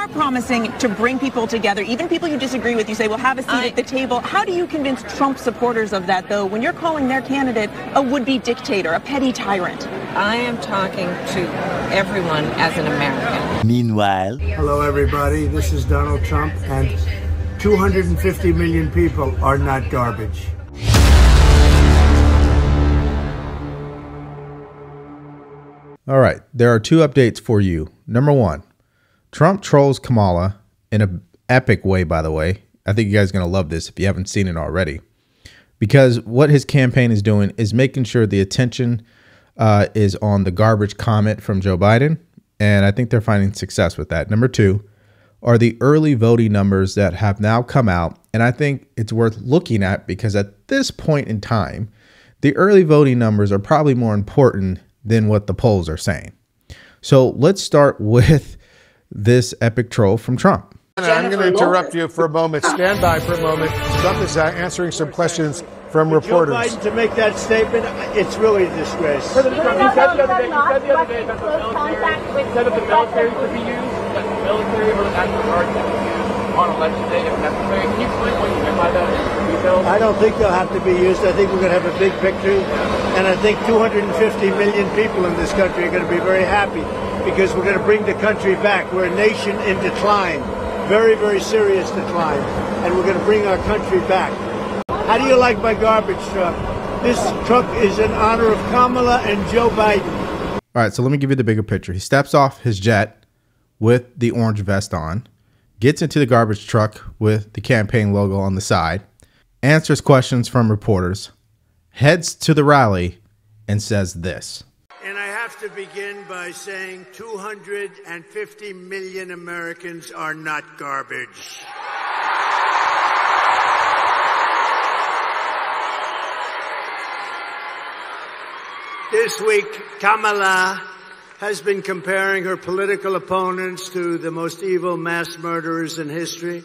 are promising to bring people together, even people you disagree with. You say, well, have a seat at the table. How do you convince Trump supporters of that, though, when you're calling their candidate a would-be dictator, a petty tyrant? I am talking to everyone as an American. Meanwhile, hello, everybody. This is Donald Trump, and 250 million people are not garbage. All right, there are two updates for you. Number one, Trump trolls Kamala in an epic way, by the way. I think you guys are going to love this if you haven't seen it already. Because what his campaign is doing is making sure the attention is on the garbage comment from Joe Biden. And I think they're finding success with that. Number two are the early voting numbers that have now come out. And I think it's worth looking at because at this point in time, the early voting numbers are probably more important than what the polls are saying. So let's start with this epic troll from Trump. I'm going to interrupt you for a moment. Stand by for a moment. Trump is answering some questions from reporters. Joe Biden to make that statement, it's really a disgrace. You said the other day that the military could be used, that the military or the National Guard could be used on election day if necessary. Can you explain what you meant by that in detail? I don't think they'll have to be used. I think we're going to have a big victory. And I think 250 million people in this country are going to be very happy because we're going to bring the country back. We're a nation in decline, very, very serious decline. And we're going to bring our country back. How do you like my garbage truck? This truck is in honor of Kamala and Joe Biden. All right, so let me give you the bigger picture. He steps off his jet with the orange vest on, gets into the garbage truck with the campaign logo on the side, answers questions from reporters, heads to the rally, and says this. And I have to begin by saying 250 million Americans are not garbage. This week, Kamala has been comparing her political opponents to the most evil mass murderers in history.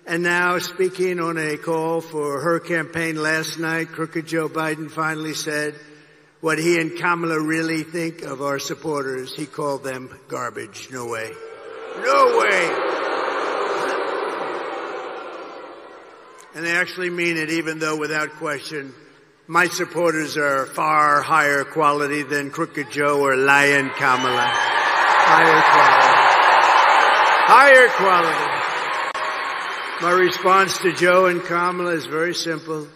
And now, speaking on a call for her campaign last night, crooked Joe Biden finally said what he and Kamala really think of our supporters. He called them garbage. No way. No way. And they actually mean it, even though without question, my supporters are far higher quality than Crooked Joe or Lion Kamala. Higher quality. My response to Joe and Kamala is very simple.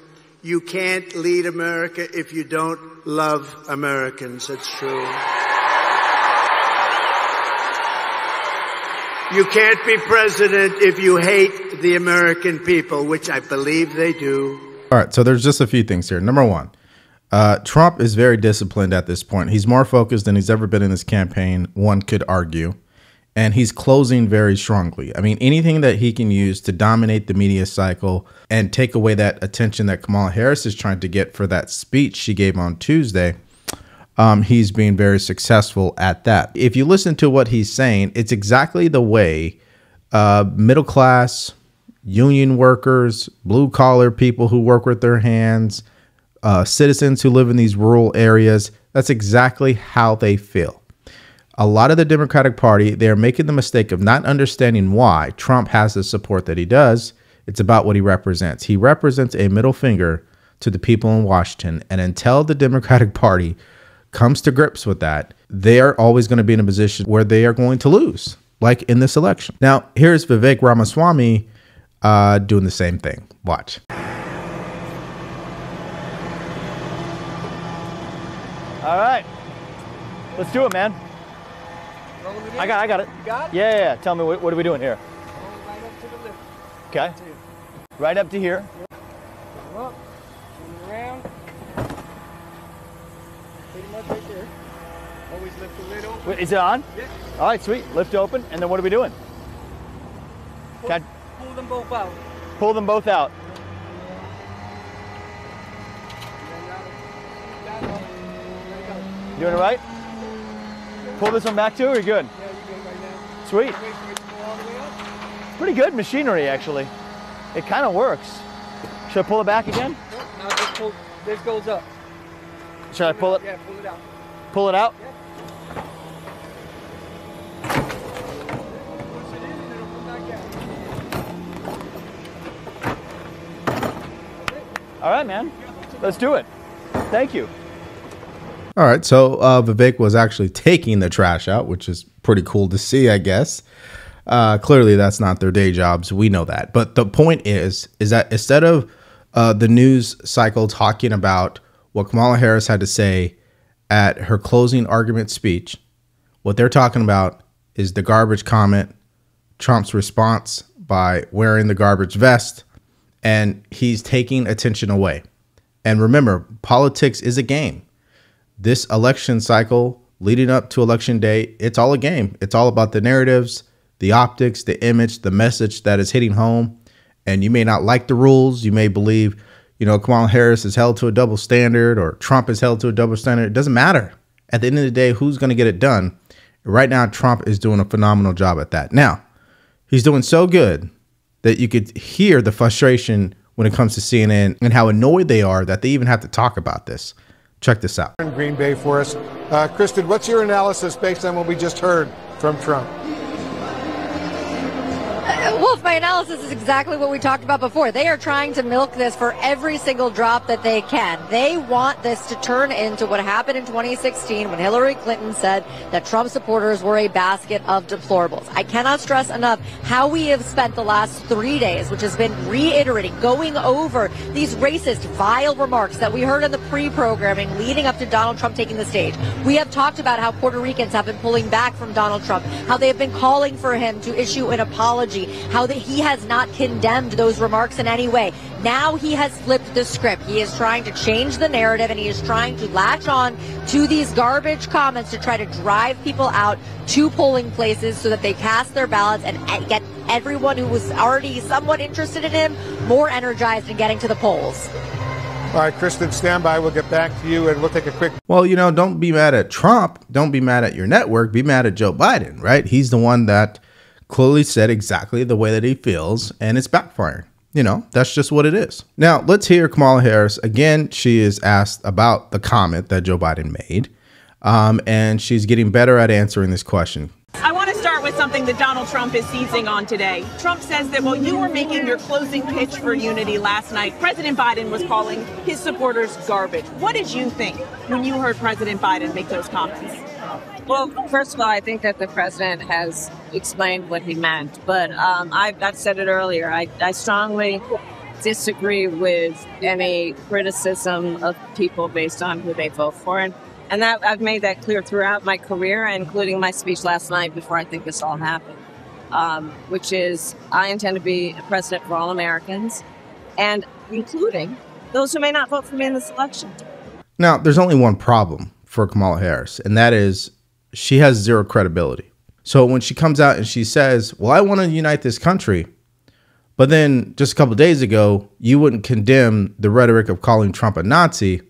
You can't lead America if you don't love Americans. That's true. You can't be president if you hate the American people, which I believe they do. All right, so there's just a few things here. Number one, Trump is very disciplined at this point. He's more focused than he's ever been in this campaign, one could argue. And he's closing very strongly. I mean, anything that he can use to dominate the media cycle and take away that attention that Kamala Harris is trying to get for that speech she gave on Tuesday, he's being very successful at that. If you listen to what he's saying, it's exactly the way middle class, union workers, blue collar people who work with their hands, citizens who live in these rural areas, that's exactly how they feel. A lot of the Democratic Party, they're making the mistake of not understanding why Trump has the support that he does. It's about what he represents. He represents a middle finger to the people in Washington. And until the Democratic Party comes to grips with that, they are always going to be in a position where they are going to lose, like in this election. Now, here's Vivek Ramaswamy doing the same thing. Watch. All right. Let's do it, man. I got it. You got it? Yeah. Tell me, what are we doing here? Right up to the left. Okay. Right up to here. Come up. Turn around. Pretty much right there. Always lift the lid open. Wait, is it on? Yeah. All right, sweet. Lift open. And then what are we doing? Pull them both out. Pull them both out. Doing it right? Pull this one back too, or you good? Yeah, you're good right now. Sweet. Wait for it to go all the way up. It's pretty good machinery, actually. It kind of works. Should I pull it back again? Nope. Now just pull. This goes up. Should I pull it? Yeah, pull it out. Pull it out? Yeah. Once it is, it'll All right, man. Let's do it. Thank you. All right, so Vivek was actually taking the trash out, which is pretty cool to see, I guess. Clearly, that's not their day jobs. We know that. But the point is that instead of the news cycle talking about what Kamala Harris had to say at her closing argument speech, what they're talking about is the garbage comment, Trump's response by wearing the garbage vest, and he's taking attention away. And remember, politics is a game. This election cycle leading up to election day, it's all a game. It's all about the narratives, the optics, the image, the message that is hitting home. And you may not like the rules. You may believe, Kamala Harris is held to a double standard or Trump is held to a double standard. It doesn't matter. At the end of the day, who's going to get it done? Right now, Trump is doing a phenomenal job at that. Now, he's doing so good that you could hear the frustration when it comes to CNN and how annoyed they are that they even have to talk about this. Check this out. In Green Bay for us. Kristen, what's your analysis based on what we just heard from Trump? Wolf, my analysis is exactly what we talked about before. They are trying to milk this for every single drop that they can. They want this to turn into what happened in 2016 when Hillary Clinton said that Trump supporters were a basket of deplorables. I cannot stress enough how we have spent the last 3 days, which has been reiterating, going over these racist, vile remarks that we heard in the pre-programming leading up to Donald Trump taking the stage. We have talked about how Puerto Ricans have been pulling back from Donald Trump, how they have been calling for him to issue an apology, how that he has not condemned those remarks in any way. Now he has flipped the script. He is trying to change the narrative, and he is trying to latch on to these garbage comments to try to drive people out to polling places so that they cast their ballots and get everyone who was already somewhat interested in him more energized in getting to the polls. All right, Kristen, stand by. We'll get back to you, and we'll take a quick... Well, don't be mad at Trump. Don't be mad at your network. Be mad at Joe Biden, right? He's the one that clearly said exactly the way that he feels, and it's backfiring. That's just what it is. Now, let's hear Kamala Harris. Again, she is asked about the comment that Joe Biden made, and she's getting better at answering this question. I want to start with something that Donald Trump is seizing on today. Trump says that while you were making your closing pitch for unity last night, President Biden was calling his supporters garbage. What did you think when you heard President Biden make those comments? Well, first of all, I think that the president has explained what he meant. But I've said it earlier. I strongly disagree with any criticism of people based on who they vote for. And that I've made that clear throughout my career, including my speech last night before I think this all happened, which is I intend to be a president for all Americans, and including those who may not vote for me in this election. Now, there's only one problem for Kamala Harris, and that is she has zero credibility. So when she comes out and she says, well, I want to unite this country, but then just a couple of days ago, you wouldn't condemn the rhetoric of calling Trump a Nazi,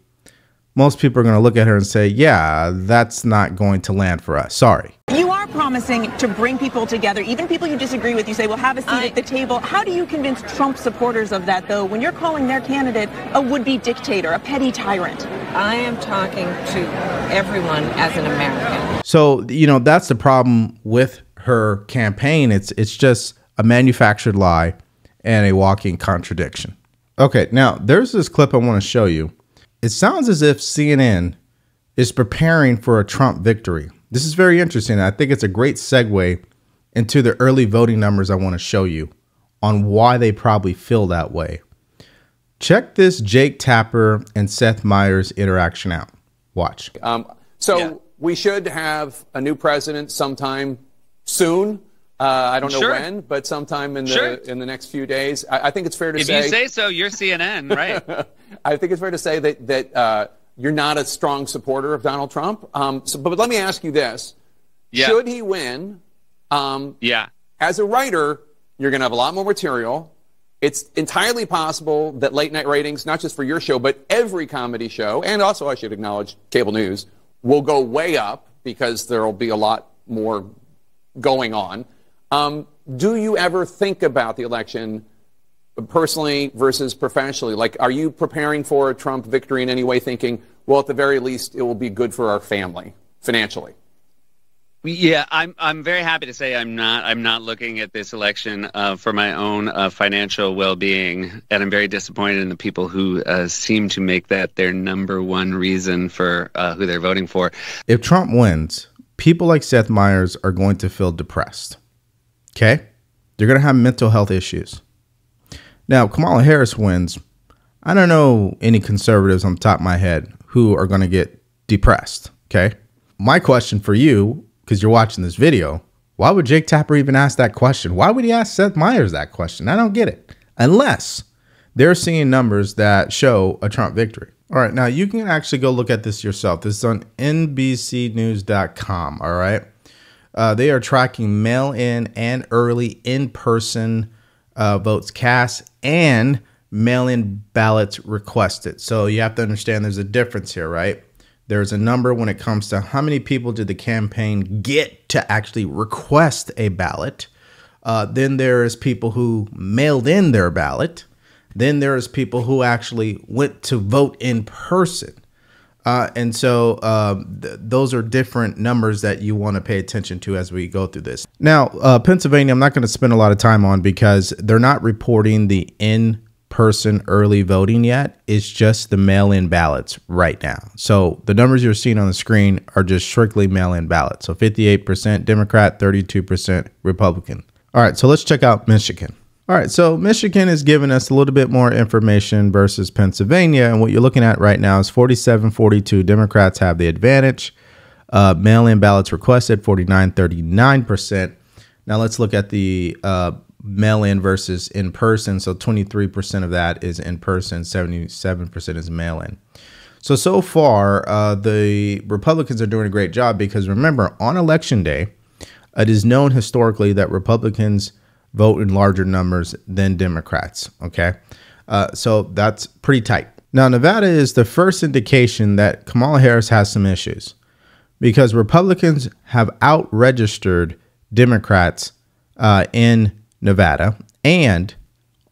most people are going to look at her and say, yeah, that's not going to land for us. Sorry. You are promising to bring people together, even people you disagree with. You say, well, have a seat at the table. How do you convince Trump supporters of that, though, when you're calling their candidate a would-be dictator, a petty tyrant? I am talking to everyone as an American. So, that's the problem with her campaign. It's just a manufactured lie and a walking contradiction. Okay, now there's this clip I want to show you. It sounds as if CNN is preparing for a Trump victory. This is very interesting. I think it's a great segue into the early voting numbers I want to show you on why they probably feel that way. Check this Jake Tapper and Seth Meyers interaction out. Watch. We should have a new president sometime soon. I don't know when, but sometime in the next few days. I think it's fair to say. If you say so, you're CNN, right? I think it's fair to say that you're not a strong supporter of Donald Trump. But let me ask you this: should he win? As a writer, you're going to have a lot more material. It's entirely possible that late night ratings, not just for your show, but every comedy show, and also I should acknowledge cable news, will go way up because there will be a lot more going on. Do you ever think about the election personally versus professionally? Like, are you preparing for a Trump victory in any way, thinking, well, at the very least, it will be good for our family financially? Yeah, I'm very happy to say I'm not looking at this election for my own financial well-being, and I'm very disappointed in the people who seem to make that their number one reason for who they're voting for. If Trump wins, people like Seth Meyers are going to feel depressed. Okay? They're going to have mental health issues. Now, Kamala Harris wins. I don't know any conservatives on the top of my head who are going to get depressed. Okay? My question for you, because you're watching this video, why would Jake Tapper even ask that question? Why would he ask Seth Meyers that question? I don't get it. Unless they're seeing numbers that show a Trump victory. All right, now you can actually go look at this yourself. This is on NBCnews.com, all right? They are tracking mail-in and early in-person votes cast and mail-in ballots requested. So you have to understand there's a difference here, right? There's a number when it comes to how many people did the campaign get to actually request a ballot. Then there is people who mailed in their ballot. Then there is people who actually went to vote in person. And so those are different numbers that you want to pay attention to as we go through this. Now, Pennsylvania, I'm not going to spend a lot of time on because they're not reporting the in-person early voting yet. It's just the mail-in ballots right now. So the numbers you're seeing on the screen are just strictly mail-in ballots. So 58% Democrat, 32% Republican. All right, so let's check out Michigan. All right, so Michigan is giving us a little bit more information versus Pennsylvania. And what you're looking at right now is 47-42. Democrats have the advantage. Mail-in ballots requested, 49-39%. Now let's look at the mail-in versus in-person. So 23% of that is in-person, 77% is mail-in. So far, the Republicans are doing a great job because remember, on election day, it is known historically that Republicans vote in larger numbers than Democrats, okay? So that's pretty tight. Now, Nevada is the first indication that Kamala Harris has some issues because Republicans have out-registered Democrats in Nevada and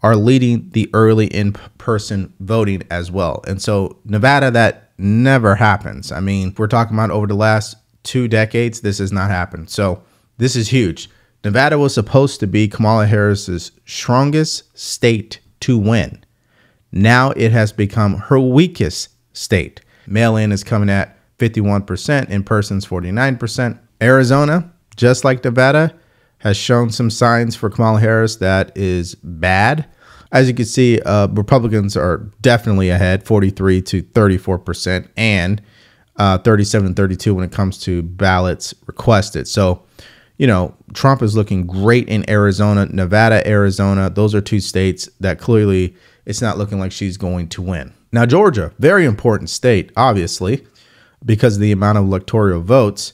are leading the early in-person voting as well. And so Nevada, that never happens. I mean, we're talking about over the last 2 decades, this has not happened. So this is huge. Nevada was supposed to be Kamala Harris's strongest state to win. Now it has become her weakest state. Mail-in is coming at 51%, in-person's 49%. Arizona, just like Nevada, has shown some signs for Kamala Harris that is bad. As you can see, Republicans are definitely ahead, 43-34%, and 37-32 when it comes to ballots requested. So, you know, Trump is looking great in Arizona. Nevada, Arizona, those are 2 states that clearly it's not looking like she's going to win. Now, Georgia, very important state, obviously, because of the amount of electoral votes.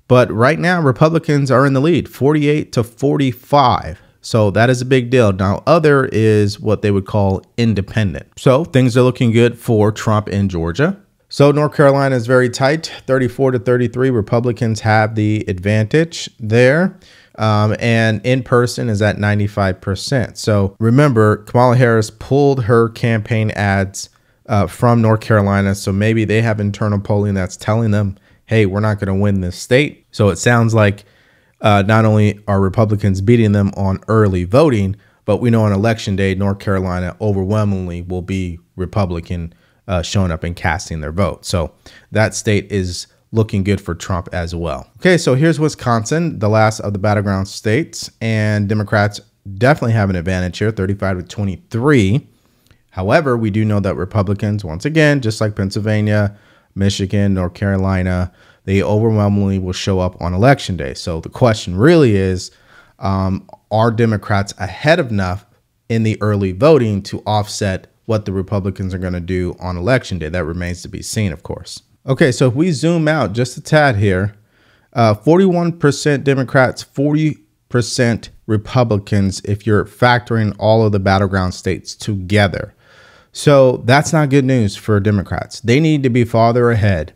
But right now, Republicans are in the lead, 48-45. So that is a big deal. Now, other is what they would call independent. So things are looking good for Trump in Georgia. So North Carolina is very tight, 34-33. Republicans have the advantage there. And in person is at 95%. So remember, Kamala Harris pulled her campaign ads from North Carolina. So maybe they have internal polling that's telling them, hey, we're not going to win this state. So it sounds like not only are Republicans beating them on early voting, but we know on election day, North Carolina overwhelmingly will be Republican showing up and casting their vote. So that state is looking good for Trump as well. Okay, so here's Wisconsin, the last of the battleground states, and Democrats definitely have an advantage here, 35-23. However, we do know that Republicans, once again, just like Pennsylvania, Michigan, North Carolina, they overwhelmingly will show up on election day. So the question really is, are Democrats ahead of enough in the early voting to offset what the Republicans are going to do on election day? That remains to be seen, of course. Okay, so if we zoom out just a tad here, 41% Democrats, 40% Republicans if you're factoring all of the battleground states together. So that's not good news for Democrats. They need to be farther ahead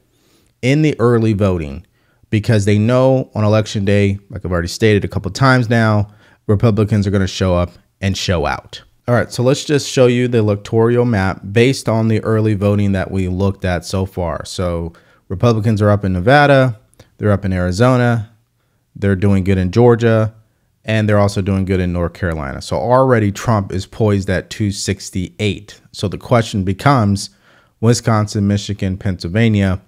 in the early voting because they know on election day, like I've already stated a couple of times now, Republicans are going to show up and show out. All right, so let's just show you the electoral map based on the early voting that we looked at so far. So Republicans are up in Nevada, they're up in Arizona, They're doing good in Georgia, and they're also doing good in North Carolina. So already Trump is poised at 268. So the question becomes Wisconsin, Michigan, Pennsylvania.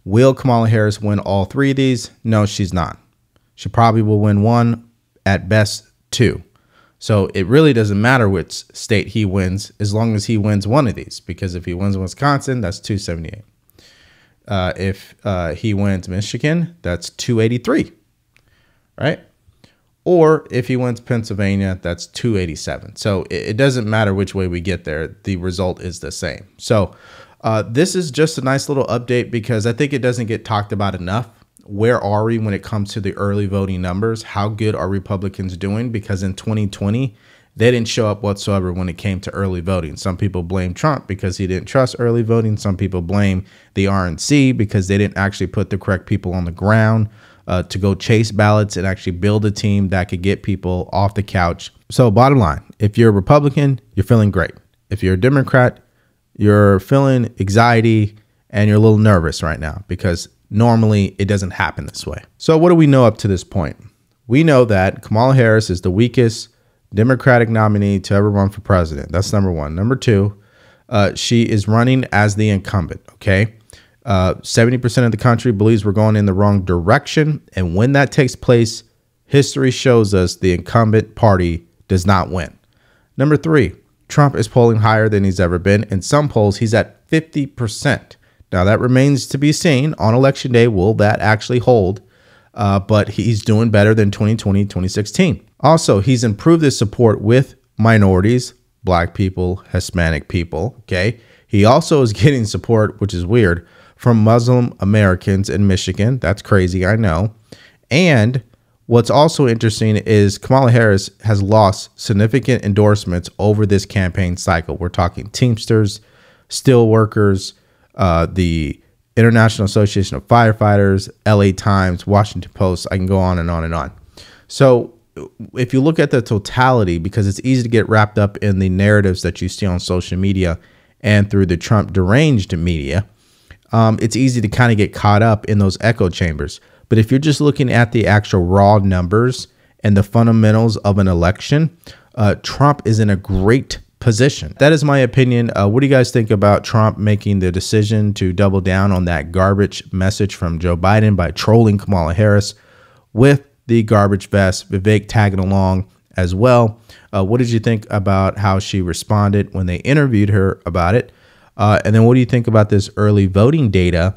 Will Kamala Harris win all three of these? No, she's not. She probably will win one, at best two. So it really doesn't matter which state he wins as long as he wins one of these, because if he wins Wisconsin, that's 278. If he wins Michigan, that's 283, right? Or if he wins Pennsylvania, that's 287. So it doesn't matter which way we get there. The result is the same. So this is just a nice little update because I think it doesn't get talked about enough. Where are we when it comes to the early voting numbers? How good are Republicans doing? Because in 2020, they didn't show up whatsoever when it came to early voting. Some people blame Trump because he didn't trust early voting. Some people blame the RNC because they didn't actually put the correct people on the ground to go chase ballots and actually build a team that could get people off the couch. So bottom line, if you're a Republican, you're feeling great. If you're a Democrat, you're feeling anxiety and you're a little nervous right now because normally it doesn't happen this way. So what do we know up to this point? We know that Kamala Harris is the weakest Democratic nominee to ever run for president. That's number one. Number two, she is running as the incumbent, okay? 70% of the country believes we're going in the wrong direction. And when that takes place, history shows us the incumbent party does not win. Number three, Trump is polling higher than he's ever been. In some polls, he's at 50%. Now, that remains to be seen. On Election Day, will that actually hold? But he's doing better than 2020, 2016. Also, he's improved his support with minorities, Black people, Hispanic people, okay? He also is getting support, which is weird, from Muslim Americans in Michigan. That's crazy, I know. And what's also interesting is Kamala Harris has lost significant endorsements over this campaign cycle. We're talking Teamsters, steel workers, the International Association of Firefighters, LA Times, Washington Post. I can go on and on and on. So if you look at the totality, because it's easy to get wrapped up in the narratives that you see on social media and through the Trump deranged media, it's easy to kind of get caught up in those echo chambers. But if you're just looking at the actual raw numbers and the fundamentals of an election, Trump is in a great position. That is my opinion. What do you guys think about Trump making the decision to double down on that garbage message from Joe Biden by trolling Kamala Harris with the garbage vest, Vivek tagging along as well? What did you think about how she responded when they interviewed her about it? And then what do you think about this early voting data?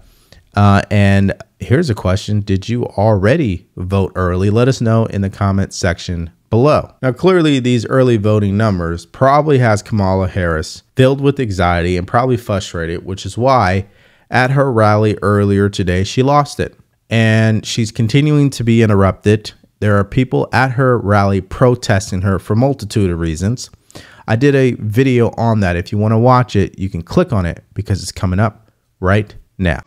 And here's a question. Did you already vote early? Let us know in the comments section below. Now, clearly these early voting numbers probably has Kamala Harris filled with anxiety and probably frustrated, which is why at her rally earlier today, she lost it. And she's continuing to be interrupted. There are people at her rally protesting her for a multitude of reasons. I did a video on that. If you want to watch it, you can click on it because it's coming up right now.